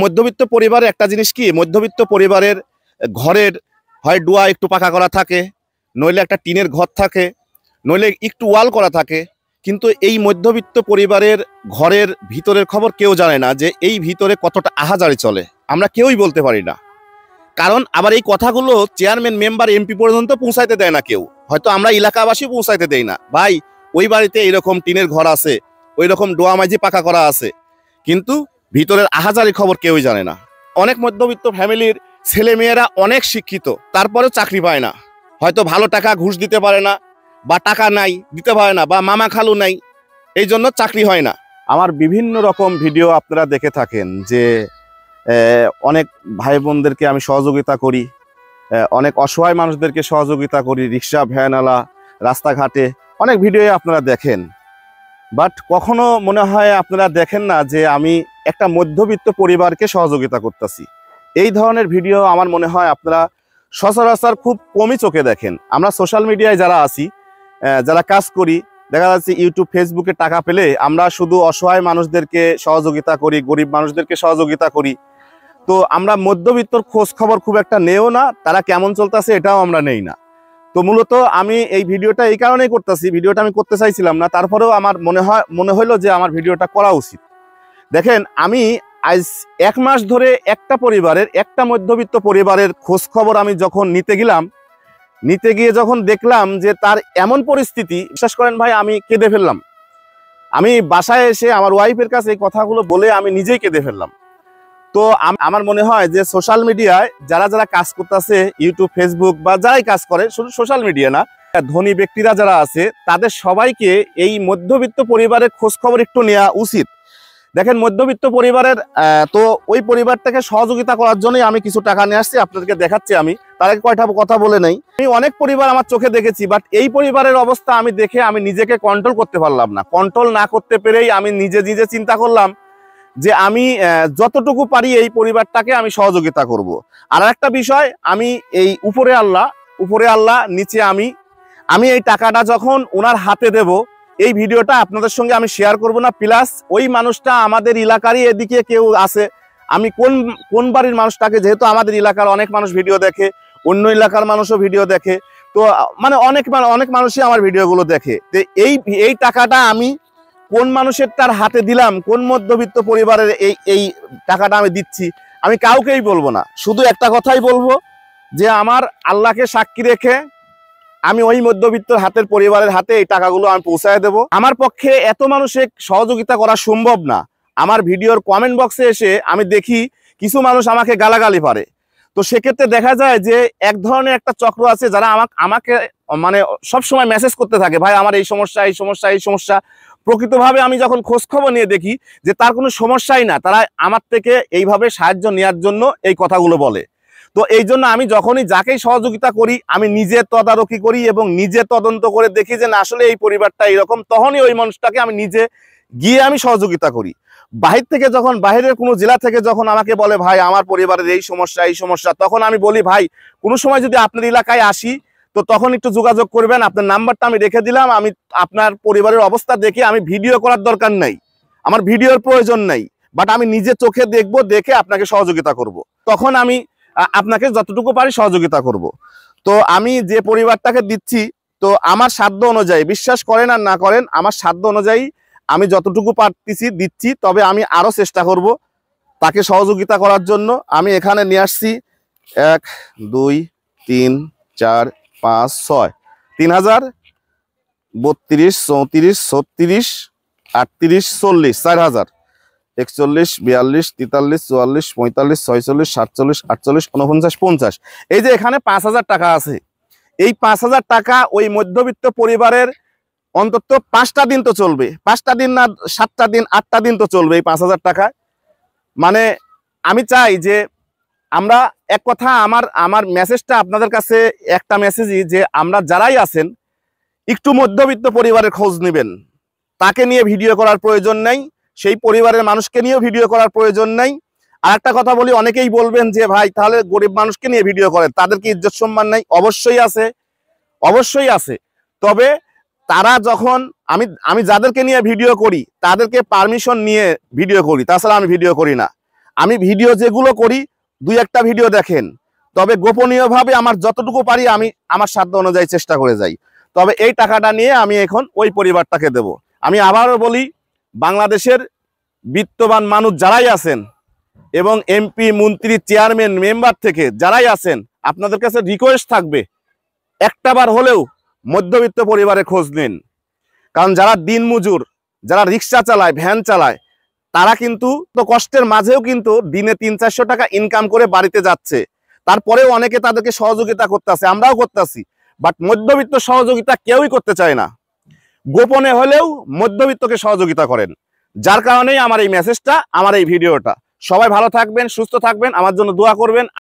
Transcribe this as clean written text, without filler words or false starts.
মধ্যবিত্ত পরিবারের একটা জিনিস কি, মধ্যবিত্ত পরিবারের ঘরের হয় ডুয়া একটু পাকা করা থাকে, নইলে একটা টিনের ঘর থাকে, নইলে একটু ওয়াল করা থাকে। কিন্তু এই মধ্যবিত্ত পরিবারের ঘরের ভিতরের খবর কেউ জানে না, যে এই ভিতরে কতটা আহাজারি চলে আমরা কেউই বলতে পারি না। কারণ আবার এই কথাগুলো চেয়ারম্যান, মেম্বার, এমপি পর্যন্ত পৌঁছাইতে দেয় না কেউ, হয়তো আমরা এলাকাবাসী পৌঁছাইতে দেই না। ভাই ওই বাড়িতে এইরকম টিনের ঘর আছে, ওই রকম ডোয়া মাঝি পাকা করা আছে, কিন্তু ভিতরের আহাজারি খবর কেউই জানে না। অনেক মধ্যবিত্ত ফ্যামিলির ছেলে মেয়েরা অনেক শিক্ষিত, তারপরেও চাকরি পায় না। হয়তো ভালো টাকা ঘুষ দিতে পারে না, বা টাকা নাই দিতে পারে না, বা মামা খালু নাই, এই জন্য চাকরি হয় না। আমার বিভিন্ন রকম ভিডিও আপনারা দেখে থাকেন যে অনেক ভাই বোনদেরকে আমি সহযোগিতা করি, অনেক অসহায় মানুষদেরকে সহযোগিতা করি, রিক্সা ভ্যানওয়ালা, রাস্তাঘাটে অনেক ভিডিও আপনারা দেখেন। বাট কখনো মনে হয় আপনারা দেখেন না যে আমি একটা মধ্যবিত্ত পরিবারকে সহযোগিতা করতেছি। এই ধরনের ভিডিও আমার মনে হয় আপনারা সচরাচর খুব কমই চোখে দেখেন। আমরা সোশ্যাল মিডিয়ায় যারা আছি, যারা কাজ করি, দেখা যাচ্ছে ইউটিউব, ফেসবুকে টাকা পেলে আমরা শুধু অসহায় মানুষদেরকে সহযোগিতা করি, গরিব মানুষদেরকে সহযোগিতা করি। তো আমরা মধ্যবিত্তর খোঁজ খবর খুব একটা নেও না, তারা কেমন চলতেছে এটাও আমরা নেই না। তো মূলত আমি এই ভিডিওটা এই কারণেই করতেছি, ভিডিওটা আমি করতে চাইছিলাম না, তারপরেও আমার মনে হলো যে আমার ভিডিওটা করা উচিত। দেখেন, আমি আজ 1 মাস ধরে একটা পরিবারের, একটা মধ্যবিত্ত পরিবারের খোঁজ খবর আমি যখন নিতে গিয়ে যখন দেখলাম যে তার এমন পরিস্থিতি, বিশ্বাস করেন ভাই আমি কেঁদে ফেললাম। আমি বাসায় এসে আমার ওয়াইফের কাছে এই কথাগুলো বলে আমি নিজেই কেঁদে ফেললাম। তো আমার মনে হয় যে সোশ্যাল মিডিয়ায় যারা যারা কাজ করতেছে, ইউটিউব, ফেসবুক বা যারাই কাজ করে, শুধু সোশ্যাল মিডিয়া না, ধনী ব্যক্তিরা যারা আছে তাদের সবাইকে এই মধ্যবিত্ত পরিবারের খোঁজ খবর একটু নেওয়া উচিত। দেখেন, মধ্যবিত্ত পরিবারের তো ওই পরিবারটাকে সহযোগিতা করার জন্যই আমি কিছু টাকা নিয়ে আসছি, আপনাদেরকে দেখাচ্ছি। আমি তার আগে কয়টা কথা বলে নেই। আমি অনেক পরিবার আমার চোখে দেখেছি, বাট এই পরিবারের অবস্থা আমি দেখে আমি নিজেকে কন্ট্রোল করতে পারলাম না। কন্ট্রোল না করতে পেরেই আমি নিজে চিন্তা করলাম যে আমি যতটুকু পারি এই পরিবারটাকে আমি সহযোগিতা করব। আর একটা বিষয়, আমি এই উপরে আল্লাহ নিচে আমি এই টাকাটা যখন ওনার হাতে দেব, এই ভিডিওটা আপনাদের সঙ্গে আমি শেয়ার করব না। প্লাস ওই মানুষটা আমাদের এলাকারই এদিকে কেউ আছে, আমি কোন বাড়ির মানুষটাকে, যেহেতু আমাদের এলাকার অনেক মানুষ ভিডিও দেখে, অন্য এলাকার মানুষও ভিডিও দেখে, তো মানে অনেক মানুষই আমার ভিডিওগুলো দেখে। তো এই টাকাটা আমি কোন মানুষের তার হাতে দিলাম, কোন মধ্যবিত্ত পরিবারের এই টাকাটা আমি দিচ্ছি, আমি কাউকেই বলবো না। শুধু একটা কথাই বলবো যে আমার আল্লাহকে সাক্ষী রেখে আমি ওই মধ্যবিত্ত হাতের পরিবারের হাতে এই টাকাগুলো আমি পৌঁছায় দেব। আমার পক্ষে এত মানুষের সহযোগিতা করা সম্ভব না। আমার ভিডিওর কমেন্ট বক্সে এসে আমি দেখি কিছু মানুষ আমাকে গালাগালি পারে। তো সেক্ষেত্রে দেখা যায় যে এক ধরনের একটা চক্র আছে যারা আমাকে মানে সবসময় মেসেজ করতে থাকে, ভাই আমার এই সমস্যা। প্রকৃতভাবে আমি যখন খোঁজ খবর নিয়ে দেখি যে তার কোনো সমস্যাই না, তারা আমার থেকে এইভাবে সাহায্য নেওয়ার জন্য এই কথাগুলো বলে। তো এই জন্য আমি যখনই যাকেই সহযোগিতা করি, আমি নিজে তদারকি করি এবং নিজে তদন্ত করে দেখি যে না আসলে এই পরিবারটা এইরকম, তখনই ওই মানুষটাকে আমি নিজে গিয়ে আমি সহযোগিতা করি। বাহির থেকে যখন, বাহিরের কোনো জেলা থেকে যখন আমাকে বলে ভাই আমার পরিবারের এই সমস্যা, তখন আমি বলি ভাই কোনো সময় যদি আপনার এলাকায় আসি তো তখন একটু যোগাযোগ করবেন, আপনার নাম্বারটা আমি রেখে দিলাম। আমি আপনার পরিবারের অবস্থা দেখে, আমি ভিডিও করার দরকার নাই, আমার ভিডিওর প্রয়োজন নাই, বাট আমি নিজে চোখে দেখবো, দেখে আপনাকে সহযোগিতা করব। তখন আমি আপনাকে যতটুকু পারি সহযোগিতা করব। তো আমি যে পরিবারটাকে দিচ্ছি, তো আমার সাধ্য অনুযায়ী, বিশ্বাস করেন আর না করেন, আমার সাধ্য অনুযায়ী আমি যতটুকু পারতেছি দিচ্ছি। তবে আমি আরো চেষ্টা করব তাকে সহযোগিতা করার জন্য। আমি এখানে নিয়ে আসছি 1 2 3 4 5 6 3000 32 34 36 38 40 4000 41 42 43 44 45 46 47 48 49 50। এই যে এখানে 5000 টাকা আছে, এই 5000 টাকা ওই মধ্যবিত্ত পরিবারের অন্তত 5টা দিন তো চলবে, 5টা দিন না 7টা দিন 8টা দিন তো চলবে এই 5000 টাকায়। মানে আমি চাই যে আমরা এক কথা, আমার মেসেজটা আপনাদের কাছে একটা মেসেজই, যে আমরা যারাই আছেন একটু মধ্যবিত্ত পরিবারের খোঁজ নেবেন। তাকে নিয়ে ভিডিও করার প্রয়োজন নাই, সেই পরিবারের মানুষকে নিয়েও ভিডিও করার প্রয়োজন নাই। আর একটা কথা বলি, অনেকেই বলবেন যে ভাই তাহলে গরিব মানুষকে নিয়ে ভিডিও করেন, তাদের কি ইজ্জত সম্মান নাই? অবশ্যই আছে। তবে তারা যখন, আমি যাদেরকে নিয়ে ভিডিও করি তাদেরকে পারমিশন নিয়ে ভিডিও করি, তাছাড়া আমি ভিডিও করি না। আমি ভিডিও যেগুলো করি 2-1টা ভিডিও দেখেন, তবে গোপনীয়ভাবে আমার যতটুকু পারি আমি আমার সাধ্য অনুযায়ী চেষ্টা করে যাই। তবে এই টাকাটা নিয়ে আমি এখন ওই পরিবারটাকে দেব। আমি আবারও বলি, বাংলাদেশের বিত্তবান মানুষ যারাই আছেন এবং এমপি, মন্ত্রী, চেয়ারম্যান, মেম্বার থেকে যারাই আছেন, আপনাদের কাছে রিকোয়েস্ট থাকবে, একটাবার হলেও মধ্যবিত্ত পরিবারে খোঁজ নিন। কারণ যারা দিনমজুর, যারা রিক্সা চালায়, ভ্যান চালায়, তারা কিন্তু তো কষ্টের মাঝেও কিন্তু দিনে 300-400 টাকা ইনকাম করে বাড়িতে যাচ্ছে। তারপরেও অনেকে তাদেরকে সহযোগিতা করতেছে, আমরাও করতেছি, বাট মধ্যবিত্ত সহযোগিতা কেউই করতে চায় না। গোপনে হলেও মধ্যবিত্তকে সহযোগিতা করেন। যার কারণেই আমার এই মেসেজটা, আমার এই ভিডিওটা। সবাই ভালো থাকবেন, সুস্থ থাকবেন, আমার জন্য দোয়া করবেন।